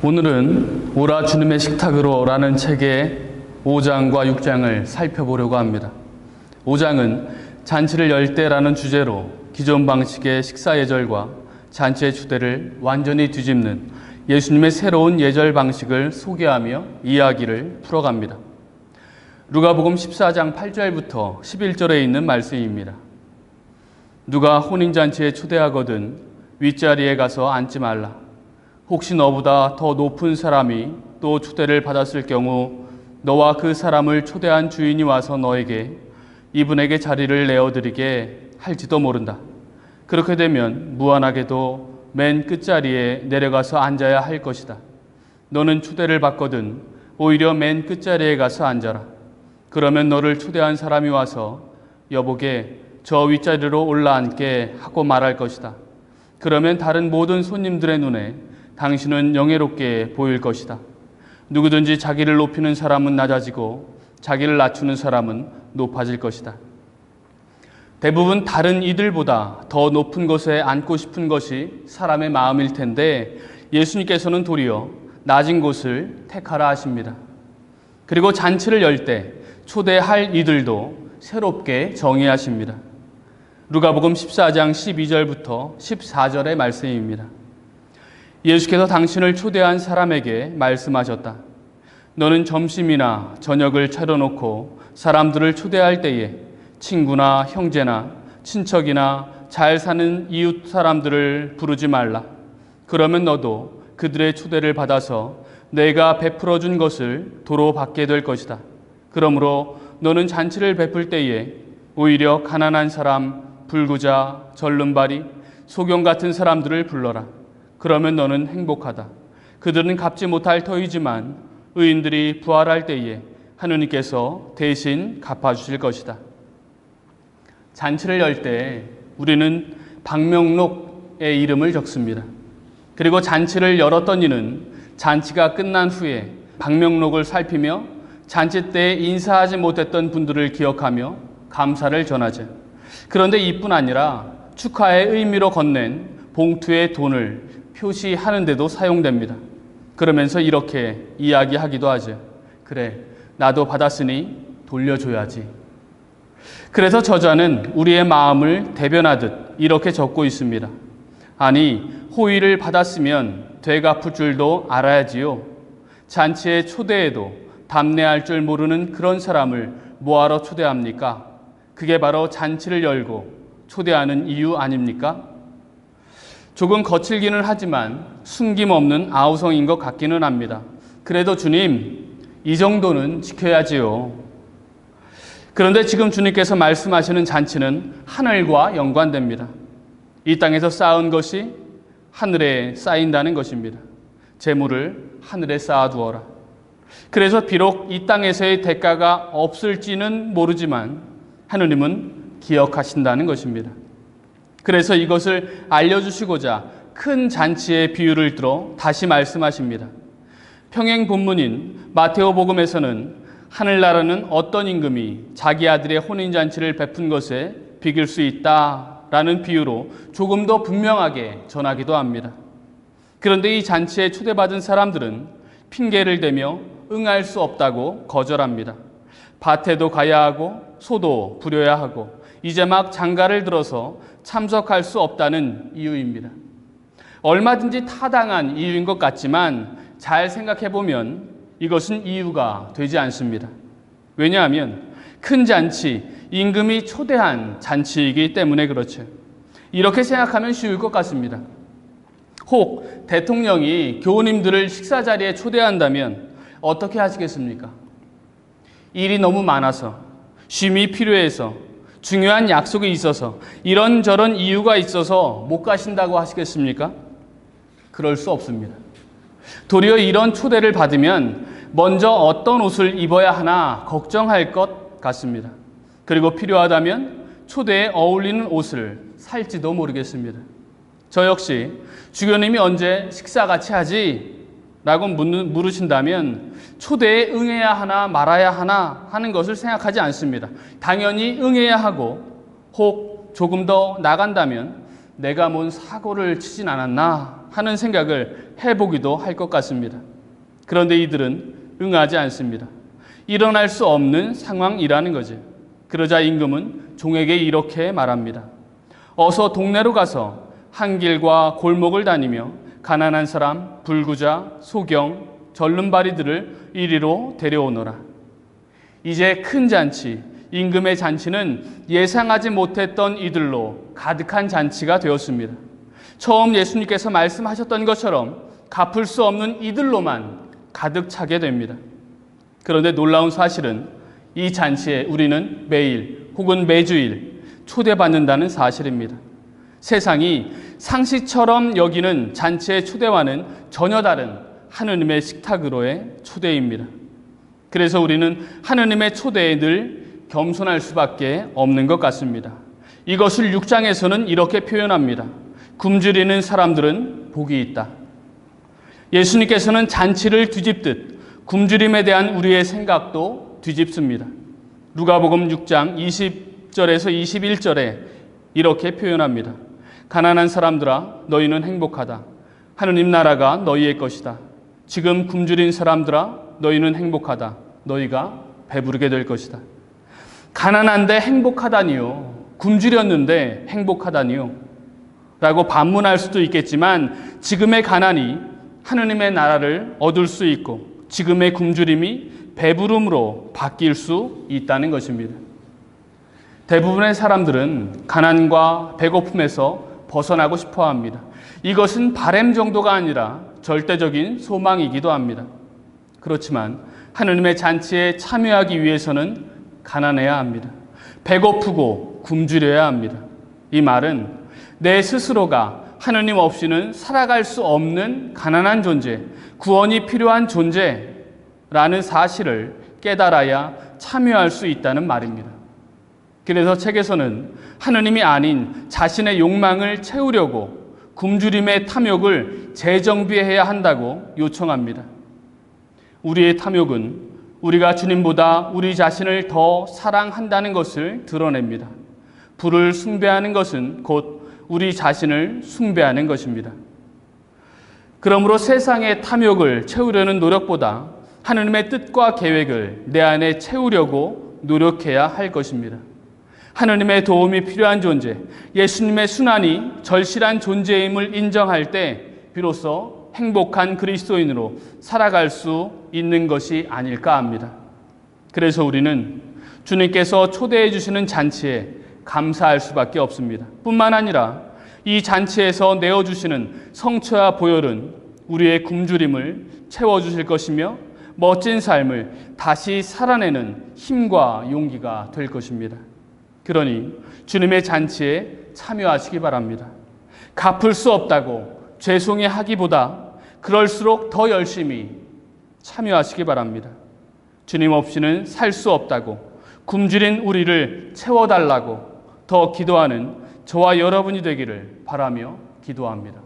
오늘은 오라 주님의 식탁으로 라는 책의 5장과 6장을 살펴보려고 합니다. 5장은 잔치를 열 때라는 주제로 기존 방식의 식사 예절과 잔치의 주제를 완전히 뒤집는 예수님의 새로운 예절 방식을 소개하며 이야기를 풀어갑니다. 누가복음 14장 8절부터 11절에 있는 말씀입니다. 누가 혼인잔치에 초대하거든 윗자리에 가서 앉지 말라. 혹시 너보다 더 높은 사람이 또 초대를 받았을 경우 너와 그 사람을 초대한 주인이 와서 너에게 이분에게 자리를 내어드리게 할지도 모른다. 그렇게 되면 무한하게도 맨 끝자리에 내려가서 앉아야 할 것이다. 너는 초대를 받거든 오히려 맨 끝자리에 가서 앉아라. 그러면 너를 초대한 사람이 와서 여보게 저 윗자리로 올라앉게 하고 말할 것이다. 그러면 다른 모든 손님들의 눈에 당신은 영예롭게 보일 것이다. 누구든지 자기를 높이는 사람은 낮아지고 자기를 낮추는 사람은 높아질 것이다. 대부분 다른 이들보다 더 높은 곳에 앉고 싶은 것이 사람의 마음일 텐데 예수님께서는 도리어 낮은 곳을 택하라 하십니다. 그리고 잔치를 열 때 초대할 이들도 새롭게 정의하십니다. 누가복음 14장 12절부터 14절의 말씀입니다. 예수께서 당신을 초대한 사람에게 말씀하셨다. 너는 점심이나 저녁을 차려놓고 사람들을 초대할 때에 친구나 형제나 친척이나 잘 사는 이웃 사람들을 부르지 말라. 그러면 너도 그들의 초대를 받아서 내가 베풀어 준 것을 도로 받게 될 것이다. 그러므로 너는 잔치를 베풀 때에 오히려 가난한 사람, 불구자, 절름발이, 소경 같은 사람들을 불러라. 그러면 너는 행복하다. 그들은 갚지 못할 터이지만 의인들이 부활할 때에 하느님께서 대신 갚아주실 것이다. 잔치를 열 때 우리는 방명록의 이름을 적습니다. 그리고 잔치를 열었던 이는 잔치가 끝난 후에 방명록을 살피며 잔치 때 인사하지 못했던 분들을 기억하며 감사를 전하죠. 그런데 이뿐 아니라 축하의 의미로 건넨 봉투에 돈을 표시하는 데도 사용됩니다. 그러면서 이렇게 이야기하기도 하죠. 그래, 나도 받았으니 돌려줘야지. 그래서 저자는 우리의 마음을 대변하듯 이렇게 적고 있습니다. 아니, 호의를 받았으면 되갚을 줄도 알아야지요. 잔치에 초대해도 답례할 줄 모르는 그런 사람을 뭐하러 초대합니까? 그게 바로 잔치를 열고 초대하는 이유 아닙니까? 조금 거칠기는 하지만 숨김없는 아우성인 것 같기는 합니다. 그래도 주님, 이 정도는 지켜야지요. 그런데 지금 주님께서 말씀하시는 잔치는 하늘과 연관됩니다. 이 땅에서 쌓은 것이 하늘에 쌓인다는 것입니다. 재물을 하늘에 쌓아두어라. 그래서 비록 이 땅에서의 대가가 없을지는 모르지만 하느님은 기억하신다는 것입니다. 그래서 이것을 알려주시고자 큰 잔치의 비유를 들어 다시 말씀하십니다. 평행 본문인 마테오복음에서는 하늘나라는 어떤 임금이 자기 아들의 혼인잔치를 베푼 것에 비길 수 있다라는 비유로 조금 더 분명하게 전하기도 합니다. 그런데 이 잔치에 초대받은 사람들은 핑계를 대며 응할 수 없다고 거절합니다. 밭에도 가야 하고 소도 부려야 하고 이제 막 장가를 들어서 참석할 수 없다는 이유입니다. 얼마든지 타당한 이유인 것 같지만 잘 생각해보면 이것은 이유가 되지 않습니다. 왜냐하면 큰 잔치, 임금이 초대한 잔치이기 때문에 그렇죠. 이렇게 생각하면 쉬울 것 같습니다. 혹 대통령이 교우님들을 식사 자리에 초대한다면 어떻게 하시겠습니까? 일이 너무 많아서, 쉼이 필요해서, 중요한 약속이 있어서, 이런저런 이유가 있어서 못 가신다고 하시겠습니까? 그럴 수 없습니다. 도리어 이런 초대를 받으면 먼저 어떤 옷을 입어야 하나 걱정할 것 같습니다. 그리고 필요하다면 초대에 어울리는 옷을 살지도 모르겠습니다. 저 역시 주교님이 언제 식사 같이 하지? 라고 물으신다면 초대에 응해야 하나 말아야 하나 하는 것을 생각하지 않습니다. 당연히 응해야 하고 혹 조금 더 나간다면 내가 뭔 사고를 치진 않았나 하는 생각을 해보기도 할 것 같습니다. 그런데 이들은 응하지 않습니다. 일어날 수 없는 상황이라는 거죠. 그러자 임금은 종에게 이렇게 말합니다. 어서 동네로 가서 한 길과 골목을 다니며 가난한 사람, 불구자, 소경, 절름발이들을 이리로 데려오너라. 이제 큰 잔치, 임금의 잔치는 예상하지 못했던 이들로 가득한 잔치가 되었습니다. 처음 예수님께서 말씀하셨던 것처럼 갚을 수 없는 이들로만 가득 차게 됩니다. 그런데 놀라운 사실은 이 잔치에 우리는 매일 혹은 매주일 초대받는다는 사실입니다. 세상이 상식처럼 여기는 잔치의 초대와는 전혀 다른 하느님의 식탁으로의 초대입니다. 그래서 우리는 하느님의 초대에 늘 겸손할 수밖에 없는 것 같습니다. 이것을 6장에서는 이렇게 표현합니다. 굶주리는 사람들은 복이 있다. 예수님께서는 잔치를 뒤집듯 굶주림에 대한 우리의 생각도 뒤집습니다. 누가복음 6장 20절에서 21절에 이렇게 표현합니다. 가난한 사람들아 너희는 행복하다. 하느님 나라가 너희의 것이다. 지금 굶주린 사람들아 너희는 행복하다. 너희가 배부르게 될 것이다. 가난한데 행복하다니요. 굶주렸는데 행복하다니요. 라고 반문할 수도 있겠지만 지금의 가난이 하느님의 나라를 얻을 수 있고 지금의 굶주림이 배부름으로 바뀔 수 있다는 것입니다. 대부분의 사람들은 가난과 배고픔에서 벗어나고 싶어 합니다. 이것은 바람 정도가 아니라 절대적인 소망이기도 합니다. 그렇지만 하느님의 잔치에 참여하기 위해서는 가난해야 합니다. 배고프고 굶주려야 합니다. 이 말은 내 스스로가 하느님 없이는 살아갈 수 없는 가난한 존재, 구원이 필요한 존재라는 사실을 깨달아야 참여할 수 있다는 말입니다. 그래서 책에서는 하느님이 아닌 자신의 욕망을 채우려고 굶주림의 탐욕을 재정비해야 한다고 요청합니다. 우리의 탐욕은 우리가 주님보다 우리 자신을 더 사랑한다는 것을 드러냅니다. 부를 숭배하는 것은 곧 우리 자신을 숭배하는 것입니다. 그러므로 세상의 탐욕을 채우려는 노력보다 하느님의 뜻과 계획을 내 안에 채우려고 노력해야 할 것입니다. 하느님의 도움이 필요한 존재, 예수님의 순환이 절실한 존재임을 인정할 때 비로소 행복한 그리스도인으로 살아갈 수 있는 것이 아닐까 합니다. 그래서 우리는 주님께서 초대해 주시는 잔치에 감사할 수밖에 없습니다. 뿐만 아니라 이 잔치에서 내어주시는 성처와 보혈은 우리의 굶주림을 채워주실 것이며 멋진 삶을 다시 살아내는 힘과 용기가 될 것입니다. 그러니 주님의 잔치에 참여하시기 바랍니다. 갚을 수 없다고 죄송해 하기보다 그럴수록 더 열심히 참여하시기 바랍니다. 주님 없이는 살 수 없다고 굶주린 우리를 채워달라고 더 기도하는 저와 여러분이 되기를 바라며 기도합니다.